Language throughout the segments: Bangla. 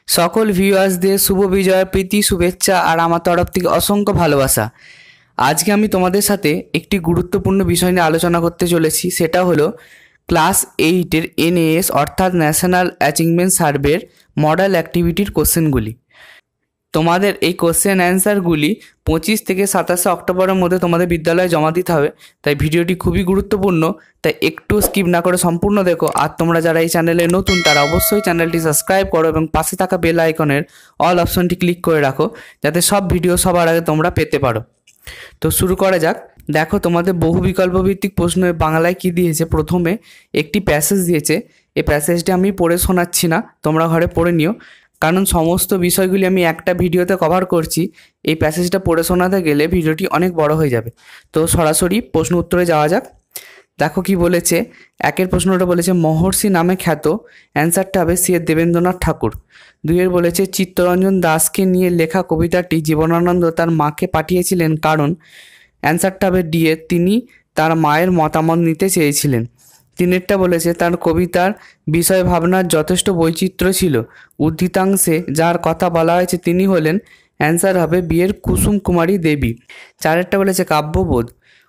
সকল ভিউয়ার্সদের শুভ বিজয়ের প্রীতি শুভেচ্ছা আর আমার তরফ থেকে অসংখ্য ভালোবাসা। আজকে আমি তোমাদের সাথে একটি গুরুত্বপূর্ণ বিষয় নিয়ে আলোচনা করতে চলেছি, সেটা হলো ক্লাস 8-এর এনএএস অর্থাৎ ন্যাশনাল অ্যাচিভমেন্ট সার্ভের মডেল অ্যাক্টিভিটির কোশ্চেনগুলি। তোমাদের এই কোশ্চেন অ্যান্সারগুলি 25 থেকে 27 অক্টোবরের মধ্যে তোমাদের বিদ্যালয়ে জমা দিতে হবে। তাই ভিডিওটি খুবই গুরুত্বপূর্ণ, তাই একটু স্কিপ না করে সম্পূর্ণ দেখো। আর তোমরা যারা এই চ্যানেলে নতুন তারা অবশ্যই চ্যানেলটি সাবস্ক্রাইব করো এবং পাশে থাকা বেল আইকনের অল অপশনটি ক্লিক করে রাখো, যাতে সব ভিডিও সবার আগে তোমরা পেতে পারো। তো শুরু করা যাক। দেখো, তোমাদের বহু বিকল্প ভিত্তিক প্রশ্নে বাংলায় কি দিয়েছে। প্রথমে একটি প্যাসেজ দিয়েছে। এই প্যাসেজটি আমি পড়ে শোনাচ্ছি না, তোমরা ঘরে পড়ে নিও, কারণ সমস্ত বিষয়গুলি আমি একটা ভিডিওতে কভার করছি। এই প্যাসেজটা পড়ে শোনাতে গেলে ভিডিওটি অনেক বড় হয়ে যাবে। তো সরাসরি প্রশ্ন উত্তরে যাওয়া যাক। দেখো কি বলেছে। একের প্রশ্নটা বলেছে মহর্ষি নামে খ্যাত, অ্যান্সারটা হবে সি এর দেবেন্দ্রনাথ ঠাকুর। দুইয়ের বলেছে চিত্তরঞ্জন দাসকে নিয়ে লেখা কবিতাটি জীবনানন্দ তার মাকে পাঠিয়েছিলেন কারণ, অ্যান্সারটা হবে ডি এর তিনি তার মায়ের মতামত নিতে চেয়েছিলেন। তিনেরটা বলেছে তার কবিতার বিষয় ভাবনার যথেষ্ট বৈচিত্র্য ছিল, উদ্ধৃতাংশে যার কথা বলা হয়েছে তিনি হলেন, অ্যান্সার হবে বি এর কুসুম কুমারী দেবী। চারেরটা বলেছে কাব্যবোধ,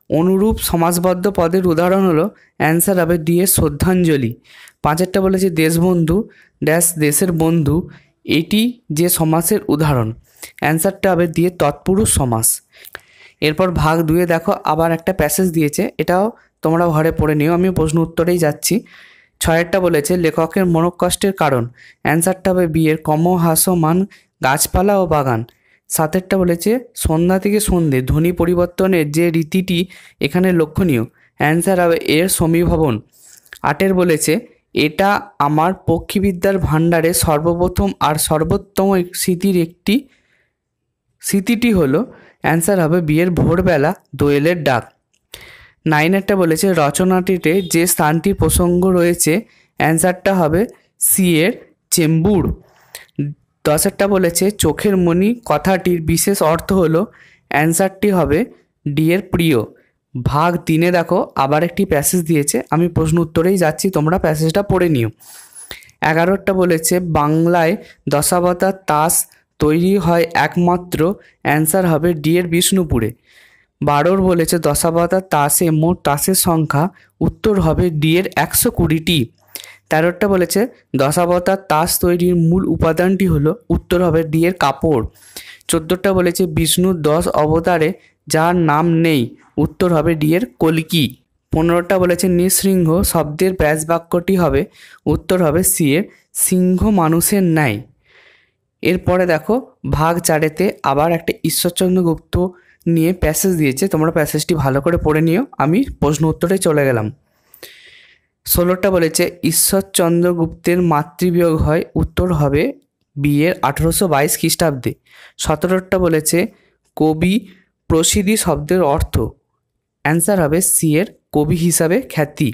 অনুরূপ সমাসবদ্ধ পদের উদাহরণ হলো, অ্যান্সার হবে ডি এর শ্রদ্ধাঞ্জলি। পাঁচেরটা বলেছে দেশবন্ধু ড্যাশ দেশের বন্ধু, এটি যে সমাসের উদাহরণ, অ্যান্সারটা হবে ডি এর তৎপুরুষ সমাস। এরপর ভাগ দুয়ে দেখো আবার একটা প্যাসেজ দিয়েছে, এটাও তোমরা ঘরে পড়ে নিও, আমি প্রশ্ন উত্তরেই যাচ্ছি। ছয়েরটা বলেছে লেখকের মনোকষ্টের কারণ, অ্যান্সারটা হবে বি এর ক্রমহ্রাসমান গাছপালা ও বাগান। সাতেরটা বলেছে সন্ধ্যা থেকে সন্ধে ধ্বনি পরিবর্তনের যে রীতিটি এখানে লক্ষণীয়, অ্যান্সার হবে এর সমীভবন। আটের বলেছে এটা আমার পক্ষীবিদ্যার ভাণ্ডারে সর্বপ্রথম আর সর্বোত্তম স্মৃতিটি হলো, অ্যান্সার হবে বি এর ভোরবেলা দোয়েলের ডাক। নাইনেরটা বলেছে রচনাটিতে যে স্থানটির প্রসঙ্গ রয়েছে, অ্যান্সারটা হবে সি এর চেম্বুর। দশেরটা বলেছে চোখের মণি কথাটির বিশেষ অর্থ হলো, অ্যান্সারটি হবে ডি এর প্রিয়। ভাগ তিনে দেখো আবার একটি প্যাসেজ দিয়েছে, আমি প্রশ্ন উত্তরেই যাচ্ছি, তোমরা প্যাসেজটা পড়ে নিও। 11টা বলেছে বাংলায় দশাবতার তাস তৈরি হয় একমাত্র, অ্যান্সার হবে ডি এর বিষ্ণুপুরে। 12 বলেছে দশাবতার তাসে মোট তাসের সংখ্যা, উত্তর হবে ডি এর 120টি। 13টা বলেছে দশাবতার তাস তৈরির মূল উপাদানটি হলো, উত্তর হবে ডি এর কাপড়। 14টা বলেছে বিষ্ণুর 10 অবতারে যার নাম নেই, উত্তর হবে ডি এর কল্কি। 15টা বলেছে নৃসিংহ শব্দের ব্যাস বাক্যটি হবে, উত্তর হবে সি এর সিংহ মানুষের ন্যায়। এরপরে দেখো ভাগ 4-এতে আবার একটা ঈশ্বরচন্দ্র গুপ্ত নিয়ে প্যাসেজ দিয়েছে, তোমরা প্যাসেজটি ভালো করে পড়ে নিও, আমি প্রশ্ন উত্তরে চলে গেলাম। 16টা বলেছে ঈশ্বরচন্দ্র গুপ্তের মাতৃবিয়োগ হয়, উত্তর হবে বি এর 1822 খ্রিস্টাব্দে। 17টা বলেছে কবি প্রসিদ্ধি শব্দের অর্থ, অ্যান্সার হবে সি এর কবি হিসাবে খ্যাতি।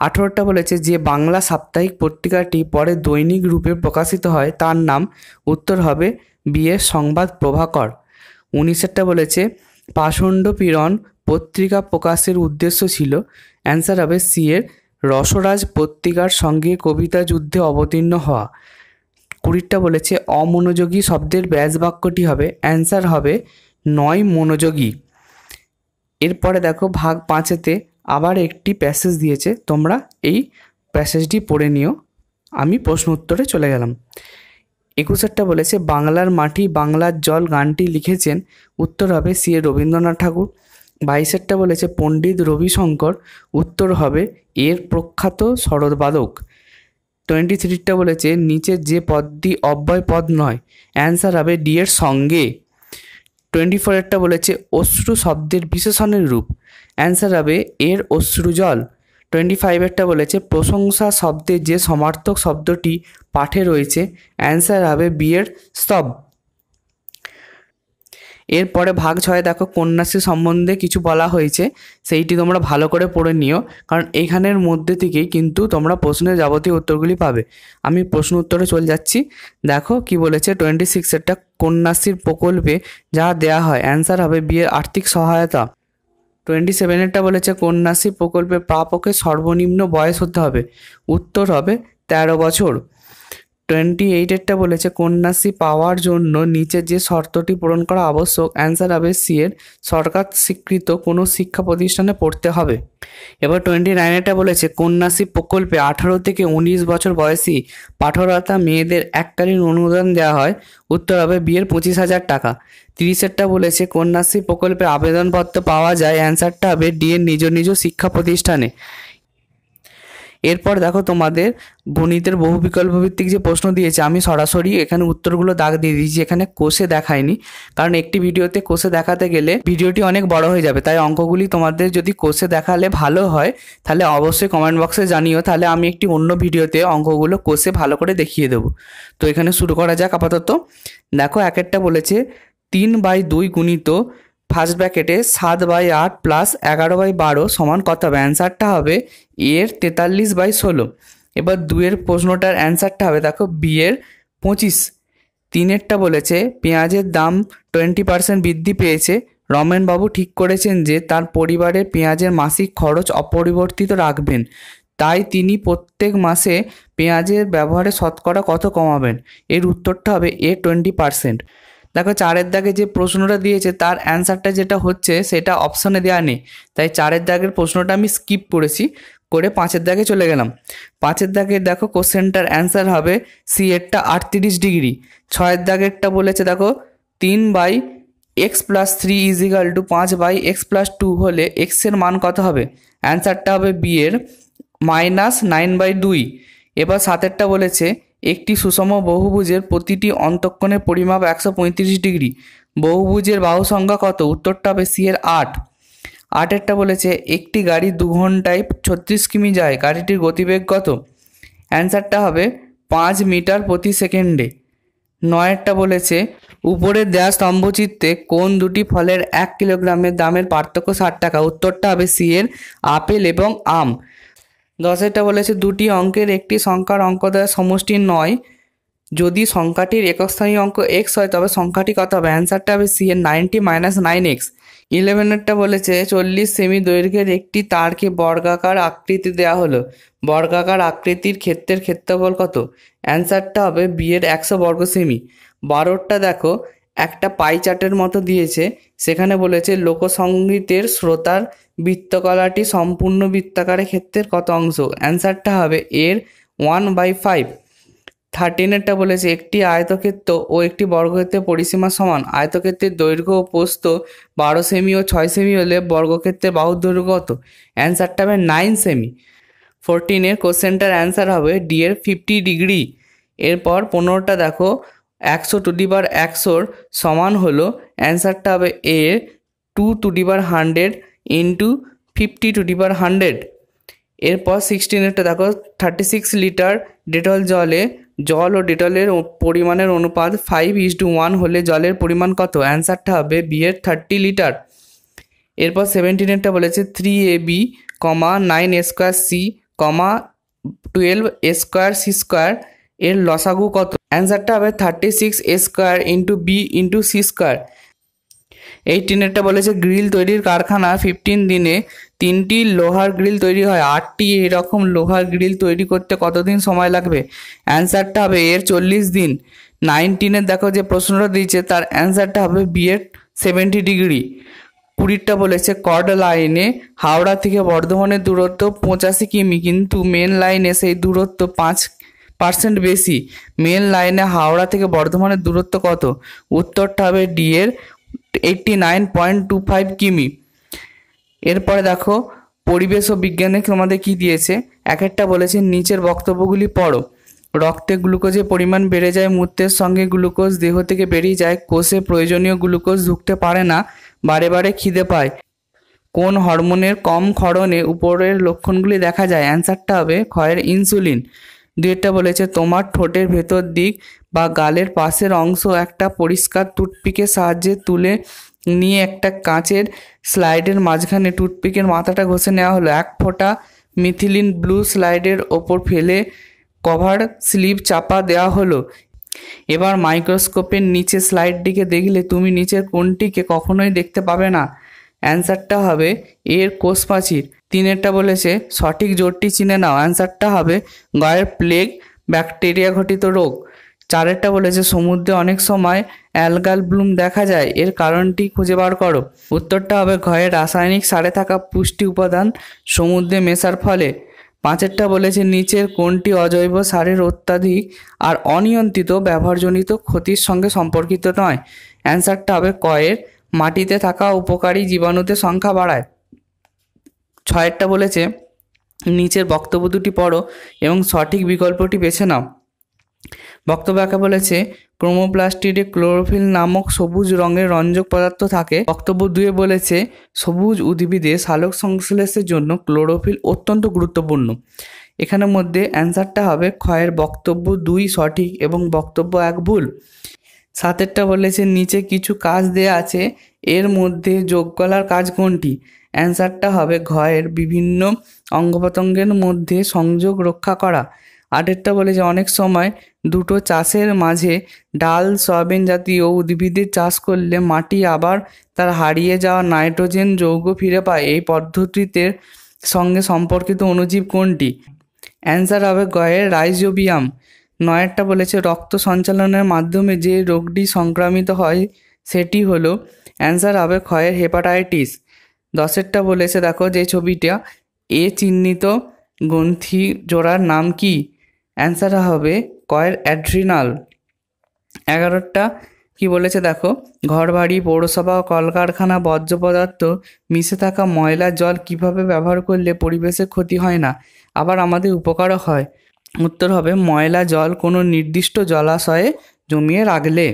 18টা বলেছে যে বাংলা সাপ্তাহিক পত্রিকাটি পরে দৈনিক রূপে প্রকাশিত হয় তার নাম, উত্তর হবে বি এর সংবাদ প্রভাকর। 19টা বলেছে পাষণ্ড পীড়ন পত্রিকা প্রকাশের উদ্দেশ্য ছিল, অ্যান্সার হবে সি এর রসরাজ পত্রিকার সঙ্গে কবিতা যুদ্ধে অবতীর্ণ হওয়া। 20টা বলেছে অমনোযোগী শব্দের ব্যাস বাক্যটি হবে, অ্যান্সার হবে নয় মনোযোগী। এরপরে দেখো ভাগ 5-এতে আবার একটি প্যাসেজ দিয়েছে, তোমরা এই প্যাসেজটি পড়ে নিও, আমি প্রশ্ন উত্তরে চলে গেলাম। 21টা বলেছে বাংলার মাটি বাংলার জল গানটি লিখেছেন, উত্তর হবে সি এর রবীন্দ্রনাথ ঠাকুর। 22টা বলেছে পণ্ডিত রবিশঙ্কর, উত্তর হবে এর প্রখ্যাত সরোদবাদক। 23টা বলেছে নিচের যে পদটি অব্যয় পদ নয়, অ্যান্সার হবে ডি এর সঙ্গে। 24টা বলেছে অশ্রু শব্দের বিশেষণের রূপ, অ্যান্সার হবে এর অশ্রুজল। 25টা বলেছে প্রশংসা শব্দের যে সমার্থক শব্দটি পাঠে রয়েছে, অ্যান্সার হবে বি এর স্তব। এরপরে ভাগ 6 দেখো কন্যাশ্রী সম্বন্ধে কিছু বলা হয়েছে, সেইটি তোমরা ভালো করে পড়ে নিও, কারণ এইখানের মধ্যে থেকেই কিন্তু তোমরা প্রশ্নের যাবতীয় উত্তরগুলি পাবে। আমি প্রশ্ন উত্তরে চলে যাচ্ছি। দেখো কি বলেছে 26এরটা কন্যাশ্রীর প্রকল্পে যা দেয়া হয়, অ্যান্সার হবে বি এর আর্থিক সহায়তা। 27এরটা বলেছে কন্যাশ্রী প্রকল্পে প্রাপকের সর্বনিম্ন বয়স হতে হবে, উত্তর হবে 13 বছর। 28 বলেছে কন্যাশ্রী পাওয়ার জন্য নিচে যে শর্তটি পূরণ করা আবশ্যক। অ্যান্সার হবে সি এর সরকার স্বীকৃত কোনো শিক্ষা প্রতিষ্ঠানে পড়তে হবে। এবার 29 বলেছে কন্যাশ্রী প্রকল্পে 18 থেকে 19 বছর বয়সী পাঠরতা মেয়েদের এককালীন অনুদান দেওয়া হয়। উত্তর হবে বিয়ের 25,000 টাকা। 30 বলেছে কন্যাশ্রী প্রকল্পে আবেদনপত্র পাওয়া যায়। অ্যান্সারটা হবে ডি এর নিজ নিজ শিক্ষা প্রতিষ্ঠানে। এরপর দেখো তোমাদের গণিতের বহু বিকল্প ভিত্তিক যে প্রশ্ন দিয়েছে, আমি সরাসরি এখানে উত্তরগুলো দাগ দিয়ে দিয়েছি, এখানে কোষে দেখায়নি, কারণ একটি ভিডিওতে কোষে দেখাতে গেলে ভিডিওটি অনেক বড় হয়ে যাবে। তাই অঙ্কগুলি তোমাদের যদি কোষে দেখালে ভালো হয় তাহলে অবশ্যই কমেন্ট বক্সে জানিও, তাহলে আমি একটি অন্য ভিডিওতে অঙ্কগুলো কোষে ভালো করে দেখিয়ে দেবো। তো এখানে শুরু করা যাক আপাতত। দেখো একটা বলেছে 3/2 গুণিত ফার্স্ট ব্র্যাকেটে 7/8 প্লাস 11/12 সমান কত হবে। অ্যান্সারটা হবে এর 43/16। এবার 2 প্রশ্নটার অ্যান্সারটা হবে দেখো বি এর 25। 3 বলেছে পেঁয়াজের দাম 20% বৃদ্ধি পেয়েছে। রমেনবাবু ঠিক করেছেন যে তার পরিবারের পেঁয়াজের মাসিক খরচ অপরিবর্তিত রাখবেন, তাই তিনি প্রত্যেক মাসে পেঁয়াজের ব্যবহারে শতকরা কত কমাবেন। এর উত্তরটা হবে এ 20%। দেখো 4 দাগে যে প্রশ্নটা দিয়েছে তার অ্যান্সারটা যেটা হচ্ছে সেটা অপশনে দেওয়া নেই, তাই 4 দাগের প্রশ্নটা আমি স্কিপ করেছি, করে 5 দাগে চলে গেলাম। 5 দাগের দেখো কোশ্চেনটার অ্যান্সার হবে সি এরটা 38 ডিগ্রি। 6 দাগেরটা বলেছে দেখো 3/x+3 = 5/x+2 হলে এক্সের মান কত হবে। অ্যান্সারটা হবে বি এর -9/2। এবার 7 বলেছে একটি সুষম বহুভুজের প্রতিটি অন্তঃকোণের পরিমাপ 135 ডিগ্রি। বহুভুজের বাহু সংখ্যা কত। উত্তরটা হবে সি এর 8। 8 বলেছে একটি গাড়ি 2 ঘন্টায় 36 কিমি যায়, গাড়িটির গতিবেগ কত। অ্যান্সারটা হবে 5 মিটার প্রতি সেকেন্ডে। 9 বলেছে উপরের দেয়া স্তম্ভচিত্রে কোন দুটি ফলের 1 কিলোগ্রামের দামের পার্থক্য 60 টাকা। উত্তরটা হবে সি এর আপেল এবং আম। 10 বলেছে দুটি অঙ্কের একটি সংখ্যার অঙ্ক দ্বয়ের সমষ্টি নয়, যদি সংখ্যাটির একক স্থায়ী অঙ্ক x হয় তবে সংখ্যাটি কত হবে। অ্যান্সারটা হবে সি এর 90 - 9x। 11 বলেছে 40 সেমি দৈর্ঘ্যের একটি তারকে বর্গাকার আকৃতি দেওয়া হলো, বর্গাকার আকৃতির ক্ষেত্রের ক্ষেত্রফল কত। অ্যান্সারটা হবে বি এর 100 বর্গ সেমি। 12 দেখো একটা পাই চার্টের মতো দিয়েছে, সেখানে বলেছে লোকসঙ্গীতের শ্রোতার বৃত্তকলাটি সম্পূর্ণ বৃত্তাকারের ক্ষেত্রের কত অংশ। অ্যান্সারটা হবে এর 1/5। 13 বলেছে একটি আয়তক্ষেত্র ও একটি বর্গক্ষেত্রের পরিসীমা সমান। আয়তক্ষেত্রের দৈর্ঘ্য ও প্রস্থ 12 সেমি ও 6 সেমি হলে বর্গক্ষেত্রের বাহুর দৈর্ঘ্য কত। অ্যান্সারটা হবে 9 সেমি। 14 কোশ্চেনটার অ্যান্সার হবে ডি এর 50 ডিগ্রি। এরপর 15 দেখো 100 সমান হলো। অ্যান্সারটা হবে এর 2 × 50 এরপর 16 দেখো 36 লিটার ডেটল জলে জল ও ডেটলের পরিমাণের অনুপাত 5:1 হলে জলের পরিমাণ কত। অ্যান্সারটা হবে বি এর 30 লিটার। এরপর 17 বলেছে 3ab, 9a²c, 12a²c² এর লসাগু কত। অ্যান্সারটা হবে 36a² × b × c²। 18 বলেছে গ্রিল তৈরির কারখানা 15 দিনে 3টি লোহার গ্রিল তৈরি হয়, 8টি এরকম লোহার গ্রিল তৈরি করতে কতদিন সময় লাগবে। অ্যান্সারটা হবে এর 40 দিন। 19 দেখো যে প্রশ্নটা দিয়েছে তার অ্যান্সারটা হবে বি এর 70 ডিগ্রি। 20 বলেছে কর্ড লাইনে হাওড়া থেকে বর্ধমানের দূরত্ব 85 কিমি, কিন্তু মেন লাইনে সেই দূরত্ব 5% বেশি। মেন লাইনে হাওড়া থেকে বর্ধমানের দূরত্ব কত। উত্তরটা হবে ডি এর 89.25 কিমি। এরপরে দেখো পরিবেশ ও বিজ্ঞানে তোমাদের কি দিয়েছে। 1 বলেছে নিচের বক্তব্যগুলি পড়ো। রক্তে গ্লুকোজের পরিমাণ বেড়ে যায়, মূত্রের সঙ্গে গ্লুকোজ দেহ থেকে বেরিয়ে যায়, কোষে প্রয়োজনীয় গ্লুকোজ ঢুকতে পারে না, বারে বারে খিদে পায়, কোন হরমোনের কম ক্ষরণে উপরের লক্ষণগুলি দেখা যায়। অ্যান্সারটা হবে ক্ষয়ের ইনসুলিন। 2 বলেছে তোমার ঠোঁটের ভেতর দিক বা গালের পাশের অংশ একটা পরিষ্কার টুথপিকের সাহায্যে তুলে নিয়ে একটা কাঁচের স্লাইডের মাঝখানে টুথপিকের মাথাটা ঘষে নেওয়া হলো। 1 ফোঁটা মিথিলিন ব্লু স্লাইডের ওপর ফেলে কভার স্লিপ চাপা দেওয়া হলো। এবার মাইক্রোস্কোপের নিচে স্লাইডটিকে দেখলে তুমি নিচের কোনটিকে কখনোই দেখতে পাবে না। অ্যান্সারটা হবে এর কোষ প্রাচীর। 3 বলেছে সঠিক জোরটি চিনে নাও। অ্যান্সারটা হবে গয়ের প্লেগ ব্যাকটেরিয়া ঘটিত রোগ। 4 বলেছে সমুদ্রে অনেক সময় অ্যালগাল ব্লুম দেখা যায়, এর কারণটি খুঁজে বার করো। উত্তরটা হবে ঘয়ের রাসায়নিক সারে থাকা পুষ্টি উপাদান সমুদ্রে মেশার ফলে। 5 বলেছে নিচের কোনটি অজৈব সারের অত্যাধিক আর অনিয়ন্ত্রিত ব্যবহারজনিত ক্ষতির সঙ্গে সম্পর্কিত নয়। অ্যান্সারটা হবে কয়ের মাটিতে থাকা উপকারী জীবাণুদের সংখ্যা বাড়ায়। 6 বলেছে নিচের বক্তব্য দুটি পড়ো এবং সঠিক বিকল্পটি বেছে নাও। বক্তব্য 1 বলেছে ক্রোমোপ্লাস্টিডে ক্লোরোফিল নামক সবুজ রঙের রঞ্জক পদার্থ থাকে। বক্তব্য 2 বলেছে সবুজ উদ্ভিদে সালোক সংশ্লেষের জন্য ক্লোরোফিল অত্যন্ত গুরুত্বপূর্ণ। এখানের মধ্যে অ্যান্সারটা হবে ক্ষয়ের বক্তব্য 2 সঠিক এবং বক্তব্য 1 ভুল। 7 বলেছে নিচে কিছু কাজ দেয়া আছে, এর মধ্যে যোগ করার কাজ কোনটি? অ্যান্সারটা হবে ঘয়ের বিভিন্ন অঙ্গপ্রত্যঙ্গের মধ্যে সংযোগ রক্ষা করা। 8 বলেছে অনেক সময় দুটো চাষের মাঝে ডাল সয়াবিন জাতীয় উদ্ভিদের চাষ করলে মাটি আবার তার হারিয়ে যাওয়া নাইট্রোজেন যৌগ ফিরে পায়। এই পদ্ধতিতে সঙ্গে সম্পর্কিত অণুজীব কোনটি? অ্যান্সার হবে গয়ের রাইজোবিয়াম। 9 বলেছে রক্ত সঞ্চালনের মাধ্যমে যে রোগটি সংক্রামিত হয় সেটি হলো। অ্যান্সার হবে ক্ষয়ের হেপাটাইটিস। 10 বলেছে দেখো যে ছবিটা এ চিহ্নিত গ্রন্থি জোড়ার নাম কি? অ্যান্সার হবে কয়ের অ্যাড্রিনাল। 11 কি বলেছে দেখো ঘরবাড়ি পৌরসভা ও কলকারখানা বর্জ্য পদার্থ মিশে থাকা ময়লা জল কিভাবে ব্যবহার করলে পরিবেশের ক্ষতি হয় না আবার আমাদের উপকারও হয়? উত্তর হবে ময়লা জল কোনো নির্দিষ্ট জলাশয়ে জমিয়ে রাখলে।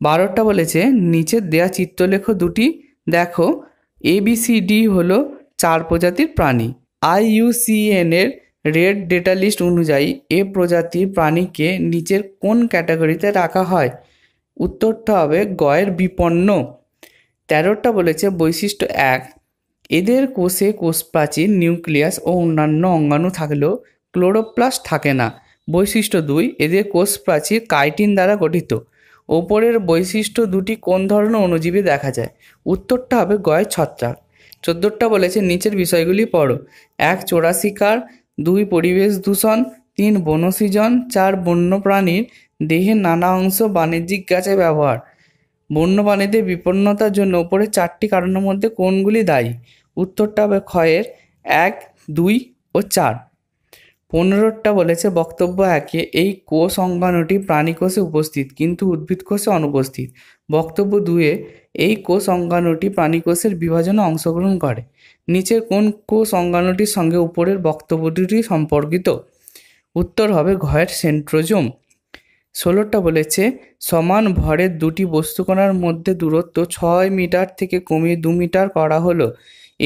12 বলেছে নিচের দেয়া চিত্রলেখ দুটি দেখো। ABCD হলো 4 প্রজাতির প্রাণী। IUCN এর রেড ডেটা লিস্ট অনুযায়ী এ প্রজাতির প্রাণীকে নিচের কোন ক্যাটাগরিতে রাখা হয়? উত্তরটা হবে গয়ের বিপন্ন। 13 বলেছে বৈশিষ্ট্য 1 এদের কোষে কোষপ্রাচীর নিউক্লিয়াস ও অন্যান্য অঙ্গাণু থাকলেও ক্লোরোপ্লাস্ট থাকে না। বৈশিষ্ট্য 2 এদের কোষপ্রাচীর কাইটিন দ্বারা গঠিত। ওপরের বৈশিষ্ট্য দুটি কোন ধরনের অণুজীবে দেখা যায়? উত্তরটা হবে গয়ের ছত্রাক। 14 বলেছে নিচের বিষয়গুলি পড়ো। 1 চোরা শিকার, 2 পরিবেশ দূষণ, 3 বনসৃজন, 4 বন্যপ্রাণীর দেহের নানা অংশ বাণিজ্যিক কাজে ব্যবহার। বন্যপ্রাণীদের বিপন্নতার জন্য উপরের 4টি কারণের মধ্যে কোনগুলি দায়ী? উত্তরটা হবে ক্ষয়ের 1, 2 ও 4। 15 বলেছে বক্তব্য 1 এই কোষ অঙ্গাণুটি প্রাণী কোষে উপস্থিত কিন্তু উদ্ভিদ কোষে অনুপস্থিত। বক্তব্য 2 এই কোষ অঙ্গাণুটি প্রাণী কোষের বিভাজনে অংশগ্রহণ করে। নিচের কোন কোষ অঙ্গাণুটির সঙ্গে উপরের বক্তব্য দুটি সম্পর্কিত? উত্তর হবে ঘয়ের সেন্ট্রোজোম। 16 বলেছে সমান ভরের দুটি বস্তুকণার মধ্যে দূরত্ব 6 মিটার থেকে কমিয়ে 2 মিটার করা হলো।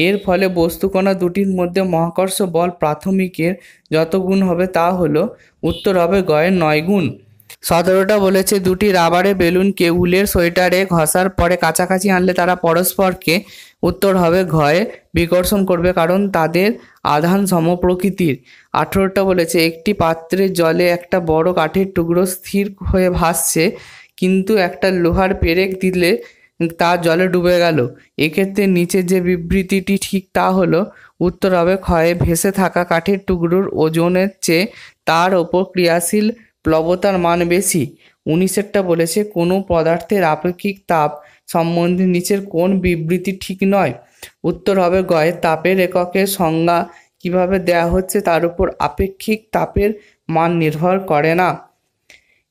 এর ফলে বস্তুকণা দুটির মধ্যে মহাকর্ষ বল প্রাথমিকের যত গুণ হবে তা হলো। উত্তর হবে গয়ের 9 গুণ। 17 বলেছে দুটি রাবারের বেলুনকে উলের সোয়েটারে ঘষার পরে কাছাকাছি আনলে তারা পরস্পরকে। উত্তর হবে ঘয়ে বিকর্ষণ করবে কারণ তাদের আধান সমপ্রকৃতির। 18 বলেছে একটি পাত্রের জলে একটা বড় কাঠের টুকরো স্থির হয়ে ভাসছে কিন্তু একটা লোহার পেরেক দিলে তা জলে ডুবে গেল। এক্ষেত্রে নিচে যে বিবৃতিটি ঠিক তা হলো। উত্তর হবে ক্ষয়ে ভেসে থাকা কাঠের টুকরোর ওজনের চেয়ে তার ওপর ক্রিয়াশীল প্লবতার মান বেশি। 19 বলেছে কোনো পদার্থের আপেক্ষিক তাপ সম্বন্ধে নিচের কোন বিবৃতি ঠিক নয়? উত্তর হবে গয়ে তাপের এককের সংজ্ঞা কিভাবে দেয়া হচ্ছে তার উপর আপেক্ষিক তাপের মান নির্ভর করে না।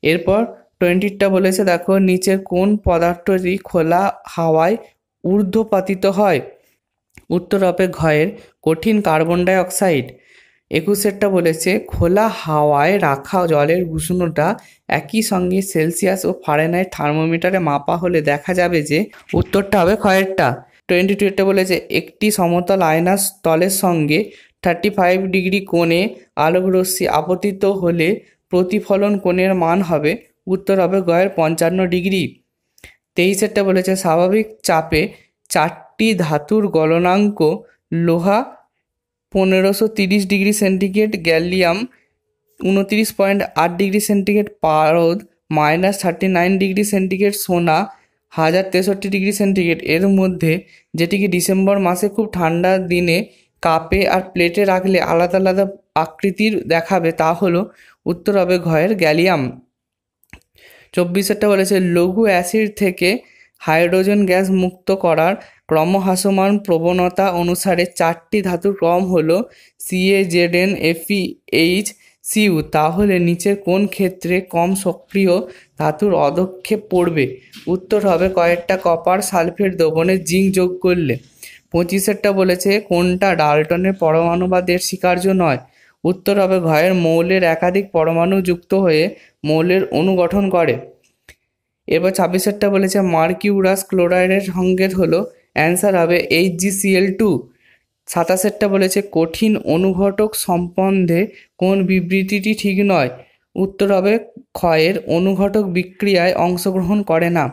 এরপর 20 বলেছে দেখো নিচের কোন পদার্থটি খোলা হাওয়ায় ঊর্ধ্বপাতিত হয়? উত্তর হবে ঘয়ের কঠিন কার্বন ডাই অক্সাইড। 21 বলেছে খোলা হাওয়ায় রাখা জলের উষ্ণতা একই সঙ্গে সেলসিয়াস ও ফারেনহাইট থার্মোমিটারে মাপা হলে দেখা যাবে যে। উত্তরটা হবে ক্ষয়েরটা। 22 বলেছে একটি সমতল আয়নার তলের সঙ্গে 35 ডিগ্রি কোণে আলোকরশ্মি আপতিত হলে প্রতিফলন কোণের মান হবে। উত্তর হবে গয়ের 55 ডিগ্রি। 23 বলেছে স্বাভাবিক চাপে 4টি ধাতুর গলনাঙ্ক লোহা 1530 degree centigrade, gallium 29.8 degree centigrade, পারদ -39 ডিগ্রি সেন্টিগ্রেড, সোনা 1063 ডিগ্রি সেন্টিগ্রেড। এর মধ্যে যেটিকে ডিসেম্বর মাসে খুব ঠান্ডার দিনে কাপে আর প্লেটে রাখলে আলাদা আলাদা আকৃতির দেখাবে তা হলো উত্তর হবে ঘয়ের গ্যালিয়াম। 24 বলেছে লঘু অ্যাসিড থেকে হাইড্রোজেন গ্যাস মুক্ত করার ক্রমহ্রাসমান প্রবণতা অনুসারে 4টি ধাতুর ক্রম হলো CaZn FeH Cu। তাহলে নিচের কোন ক্ষেত্রে কম সক্রিয় ধাতুর অধক্ষেপ পড়বে? উত্তর হবে কয়েকটা কপার সালফেট দ্রবণে জিঙ্ক যোগ করলে। 25 বলেছে কোনটা ডাল্টনের পরমাণুবাদের স্বীকার্য নয়? উত্তর হবে ঘয়ের মৌলের একাধিক পরমাণু যুক্ত হয়ে মৌলের অণু গঠন করে। এবার 26 বলেছে মার্কিউরাস ক্লোরাইডের সংকেত হলো, অ্যান্সার হবে HgCl2। 27 বলেছে কঠিন অনুঘটক সম্বন্ধে কোন বিবৃতিটি ঠিক নয়? উত্তর হবে ক্ষয়ের অনুঘটক বিক্রিয়ায় অংশগ্রহণ করে না।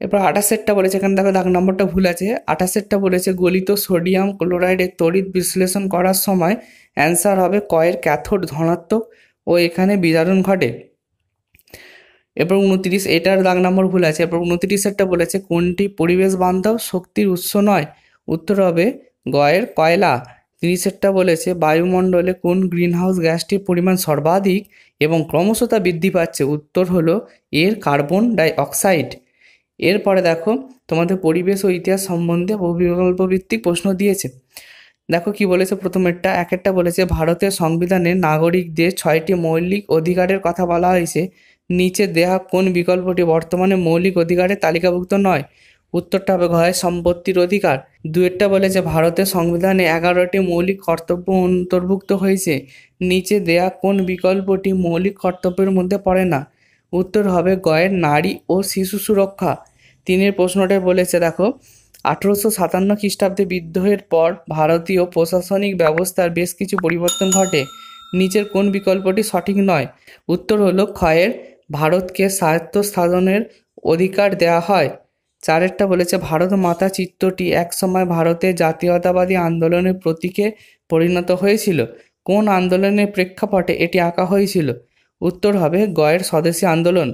এরপর 28 বলেছে, এখানে দেখো দাগ নম্বরটা ভুল আছে। 28 বলেছে গলিত সোডিয়াম ক্লোরাইডের তড়িৎ বিশ্লেষণ করার সময় অ্যান্সার হবে কয়ের ক্যাথোড ধনাত্মক ও এখানে বিজারণ ঘটে। এরপর 29, এটার দাগ নম্বর ভুল আছে। এরপর 29 বলেছে কোনটি পরিবেশ বান্ধব শক্তির উৎস নয়? উত্তর হবে গয়ের কয়লা। 30 বলেছে বায়ুমণ্ডলে কোন গ্রিনহাউস গ্যাসটির পরিমাণ সর্বাধিক এবং ক্রমশ তা বৃদ্ধি পাচ্ছে? উত্তর হলো এর কার্বন ডাই অক্সাইড। এরপরে দেখো তোমাদের পরিবেশ ও ইতিহাস সম্বন্ধে বহুবিকল্প ভিত্তিক প্রশ্ন দিয়েছে। দেখো কি বলেছে প্রথমেরটা। একটা বলেছে ভারতের সংবিধানে নাগরিকদের 6টি মৌলিক অধিকারের কথা বলা হয়েছে, নিচে দেয়া কোন বিকল্পটি বর্তমানে মৌলিক অধিকারের তালিকাভুক্ত নয়? উত্তরটা হবে ঘয়ের সম্পত্তির অধিকার। 2 বলেছে ভারতের সংবিধানে 11টি মৌলিক কর্তব্য অন্তর্ভুক্ত হয়েছে, নিচে দেয়া কোন বিকল্পটি মৌলিক কর্তব্যের মধ্যে পড়ে না? উত্তর হবে গয়ের নারী ও শিশু সুরক্ষা। 3 প্রশ্নটা বলেছে দেখো 1857 খ্রিস্টাব্দে বিদ্রোহের পর ভারতীয় প্রশাসনিক ব্যবস্থার বেশ কিছু পরিবর্তন ঘটে, নিচের কোন বিকল্পটি সঠিক নয়? উত্তর হলো ক্ষয়ের ভারতকে স্বায়ত্তশাসনের অধিকার দেওয়া হয়। 4 বলেছে ভারত মাতা চিত্রটি একসময় ভারতের জাতীয়তাবাদী আন্দোলনের প্রতীকে পরিণত হয়েছিল, কোন আন্দোলনের প্রেক্ষাপটে এটি আঁকা হয়েছিল? উত্তর হবে গয়ের স্বদেশী আন্দোলন।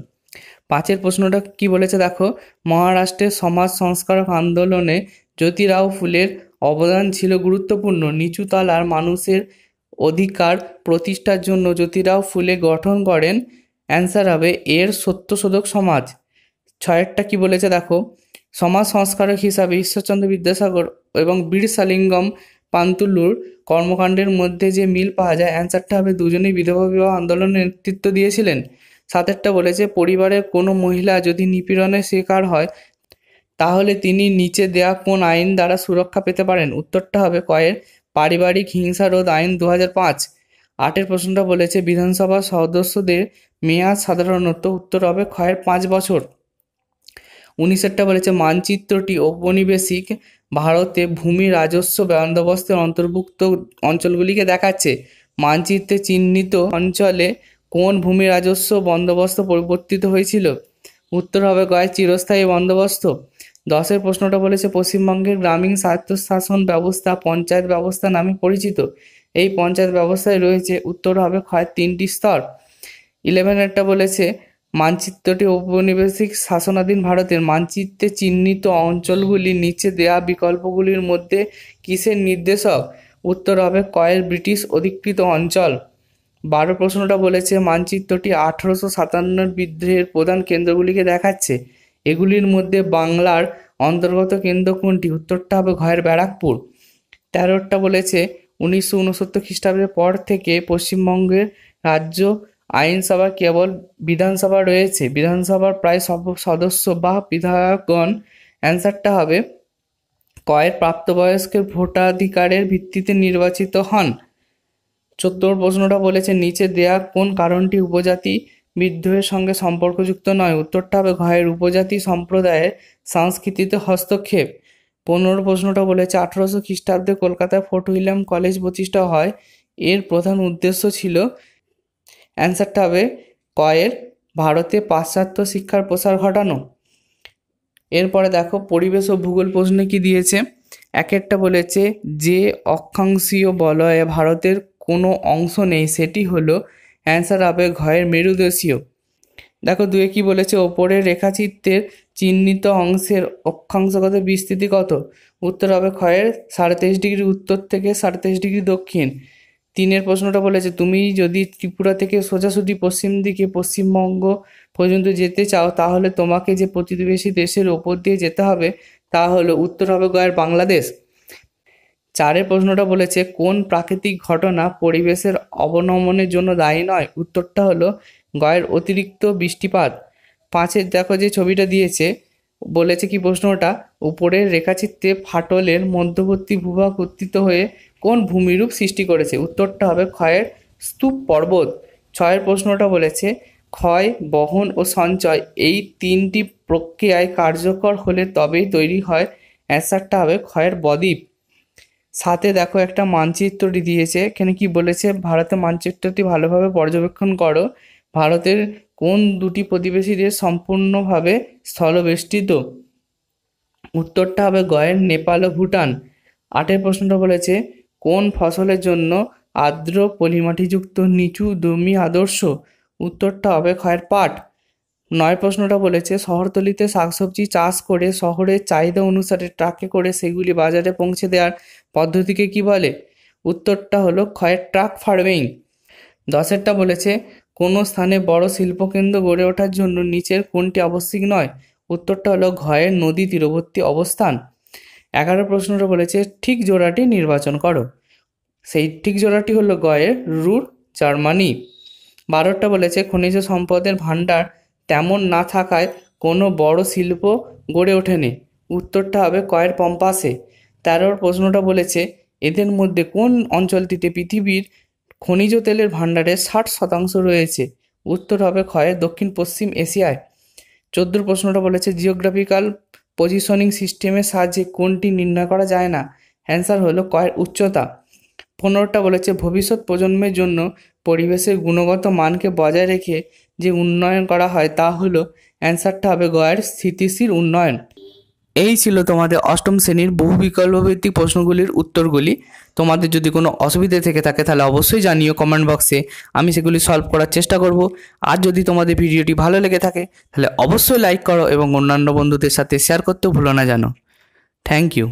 5 প্রশ্নটা কি বলেছে দেখো মহারাষ্ট্রের সমাজ সংস্কারক আন্দোলনে জ্যোতিরাও ফুলের অবদান ছিল গুরুত্বপূর্ণ, নিচু তলার মানুষের অধিকার প্রতিষ্ঠার জন্য জ্যোতিরাও ফুলে গঠন করেন, অ্যান্সার হবে এর সত্যশোধক সমাজ। 6 কি বলেছে দেখো সমাজ সংস্কারক হিসাবে ঈশ্বরচন্দ্র বিদ্যাসাগর এবং বীরসালিঙ্গম পান্তুলুর কর্মকাণ্ডের মধ্যে যে মিল পাওয়া যায়, অ্যান্সারটা হবে দুজনেই বিধবা বিবাহ আন্দোলনের নেতৃত্ব দিয়েছিলেন। 7 বলেছে পরিবারের কোনো মহিলা যদি নিপীড়নের শিকার হয় তাহলে তিনি নিচে দেয়া কোন আইন দ্বারা সুরক্ষা পেতে পারেন? উত্তরটা হবে কয়ের পারিবারিক হিংসা রোধ আইন 2005। 8 প্রশ্নটা বলেছে বিধানসভা সদস্যদের মেয়াদ সাধারণত, উত্তর হবে ক্ষয়ের 5 বছর। 19 বলেছে মানচিত্রটি ঔপনিবেশিক ভারতে ভূমি রাজস্ব বন্দোবস্তের অন্তর্ভুক্ত অঞ্চলগুলিকে দেখাচ্ছে, মানচিত্রে চিহ্নিত অঞ্চলে কোন ভূমি রাজস্ব বন্দোবস্ত পরিবর্তিত হয়েছিল? উত্তর হবে গয়ের চিরস্থায়ী বন্দোবস্ত। 10 প্রশ্নটা বলেছে পশ্চিমবঙ্গের গ্রামীণ স্বায়ত্তশাসন ব্যবস্থা পঞ্চায়েত ব্যবস্থা নামে পরিচিত, এই পঞ্চায়েত ব্যবস্থায় রয়েছে, উত্তর হবে ক্ষয়ের 3টি স্তর। 11 বলেছে মানচিত্রটি ঔপনিবেশিক শাসনাধীন ভারতের মানচিত্রে চিহ্নিত অঞ্চলগুলি নিচে দেয়া বিকল্পগুলির মধ্যে কিসের নির্দেশক? উত্তর হবে কয়ের ব্রিটিশ অধিকৃত অঞ্চল। 12 প্রশ্নটা বলেছে মানচিত্রটি 1857 বিদ্রোহের প্রধান কেন্দ্রগুলিকে দেখাচ্ছে, এগুলির মধ্যে বাংলার অন্তর্গত কেন্দ্র কোনটি? উত্তরটা হবে ঘয়ের ব্যারাকপুর। 13 বলেছে 1969 খ্রিস্টাব্দের পর থেকে পশ্চিমবঙ্গের রাজ্য আইনসভা কেবল বিধানসভা রয়েছে, বিধানসভার প্রায় সব সদস্য বা বিধায়কগণ, অ্যান্সারটা হবে কয়ের প্রাপ্তবয়স্কের ভোটাধিকারের ভিত্তিতে নির্বাচিত হন। 14 প্রশ্নটা বলেছে নিচে দেয়া কোন কারণটি উপজাতি বিদ্রোহের সঙ্গে সম্পর্কযুক্ত নয়? উত্তরটা হবে ঘয়ের উপজাতি সম্প্রদায়ের সংস্কৃতিতে হস্তক্ষেপ। 15 প্রশ্নটা বলেছে 1800 খ্রিস্টাব্দে কলকাতায় ফোর্ট উইলিয়াম কলেজ প্রতিষ্ঠা হয়, এর প্রধান উদ্দেশ্য ছিল, অ্যান্সারটা হবে কয়ের ভারতে পাশ্চাত্য শিক্ষার প্রসার ঘটানো। এরপরে দেখো পরিবেশ ও ভূগোল প্রশ্নে কি দিয়েছে। 1 বলেছে যে অক্ষাংশীয় বলয়ে ভারতের কোনো অংশ নেই সেটি হলো, অ্যান্সার হবে ঘয়ের মেরুদেশীয়। দেখো 2 কি বলেছে ওপরের রেখাচিত্রের চিহ্নিত অংশের অক্ষাংশগত বিস্তৃতি কত? উত্তর হবে ক্ষয়ের 23.5 ডিগ্রি উত্তর থেকে 23.5 ডিগ্রি দক্ষিণ। 3 প্রশ্নটা বলেছে তুমি যদি ত্রিপুরা থেকে সোজাসুজি পশ্চিম দিকে পশ্চিমবঙ্গ পর্যন্ত যেতে চাও তাহলে তোমাকে যে প্রতিবেশী দেশের ওপর দিয়ে যেতে হবে তা হলো উত্তর হবে গয়ের বাংলাদেশ। 4 প্রশ্নটা বলেছে কোন প্রাকৃতিক ঘটনা পরিবেশের অবনমনের জন্য দায়ী নয়, উত্তরটা হলো গয়ের অতিরিক্ত বৃষ্টিপাত। 5 দেখো যে ছবিটা দিয়েছে, বলেছে কি প্রশ্নটা, উপরের রেখাচিত্রে ফাটলের মধ্যবর্তী ভূভাগ উত্থিত হয়ে কোন ভূমিরূপ সৃষ্টি করেছে, উত্তরটা হবে ক্ষয়ের স্তূপ পর্বত। 6 প্রশ্নটা বলেছে ক্ষয়, বহন ও সঞ্চয় এই 3টি প্রক্রিয়ায় কার্যকর হলে তবেই তৈরি হয়, অ্যান্সারটা হবে ক্ষয়ের বদ্বীপ। 7 দেখো একটা মানচিত্রটি দিয়েছে, এখানে কি বলেছে, ভারতের মানচিত্রটি ভালোভাবে পর্যবেক্ষণ করো, ভারতের কোন 2টি প্রতিবেশী দেশ সম্পূর্ণভাবে স্থলবেষ্টিত, উত্তরটা হবে গয়ের নেপাল ও ভুটান। 8 প্রশ্নটা বলেছে কোন ফসলের জন্য আর্দ্র পলিমাটিযুক্ত নিচু জমি আদর্শ, উত্তরটা হবে ক্ষয়ের পাট। 9 প্রশ্নটা বলেছে শহরতলিতে শাকসবজি চাষ করে শহরের চাহিদা অনুসারে ট্রাকে করে সেগুলি বাজারে পৌঁছে দেওয়ার পদ্ধতিকে কি বলে, উত্তরটা হলো ক্ষয়ের ট্রাক ফার্মিং। 10টা বলেছে কোনো স্থানে বড় শিল্পকেন্দ্র গড়ে ওঠার জন্য নিচের কোনটি আবশ্যিক নয়, উত্তরটা হলো ঘয়ের নদী তীরবর্তী অবস্থান। 11 প্রশ্নটা বলেছে ঠিক জোড়াটি নির্বাচন করো, সেই ঠিক জোড়াটি হলো গয়ের রুর, জার্মানি। 12টা বলেছে খনিজ সম্পদের ভাণ্ডার তেমন না থাকায় কোনো বড় শিল্প গড়ে ওঠেনি, উত্তরটা হবে কয়ের পম্পাসে। 13 প্রশ্নটা বলেছে এদের মধ্যে কোন অঞ্চলটিতে পৃথিবীর খনিজ তেলের ভাণ্ডারের 60% রয়েছে, উত্তর হবে ক্ষয়ের দক্ষিণ পশ্চিম এশিয়ায়। 14 প্রশ্নটা বলেছে জিওগ্রাফিক্যাল পজিশনিং সিস্টেমের সাহায্যে কোনটি নির্ণয় করা যায় না, অ্যান্সার হলো কয়ের উচ্চতা। 15টা বলেছে ভবিষ্যৎ প্রজন্মের জন্য পরিবেশের গুণগত মানকে বজায় রেখে যে উন্নয়ন করা হয় তা হলো, অ্যান্সারটা হবে গয়ের স্থিতিশীল উন্নয়ন। এই ছিল তোমাদের অষ্টম শ্রেণীর বহু বিকল্পভিত্তিক প্রশ্নগুলির উত্তরগুলি। তোমাদের যদি কোনো অসুবিধা থেকে থাকে তাহলে অবশ্যই জানিও কমেন্ট বক্সে, আমি সেগুলি সলভ করার চেষ্টা করব। আর যদি তোমাদের ভিডিওটি ভালো লেগে থাকে তাহলে অবশ্যই লাইক করো এবং অন্যান্য বন্ধুদের সাথে শেয়ার করতেও ভুলো না যেন। Thank you.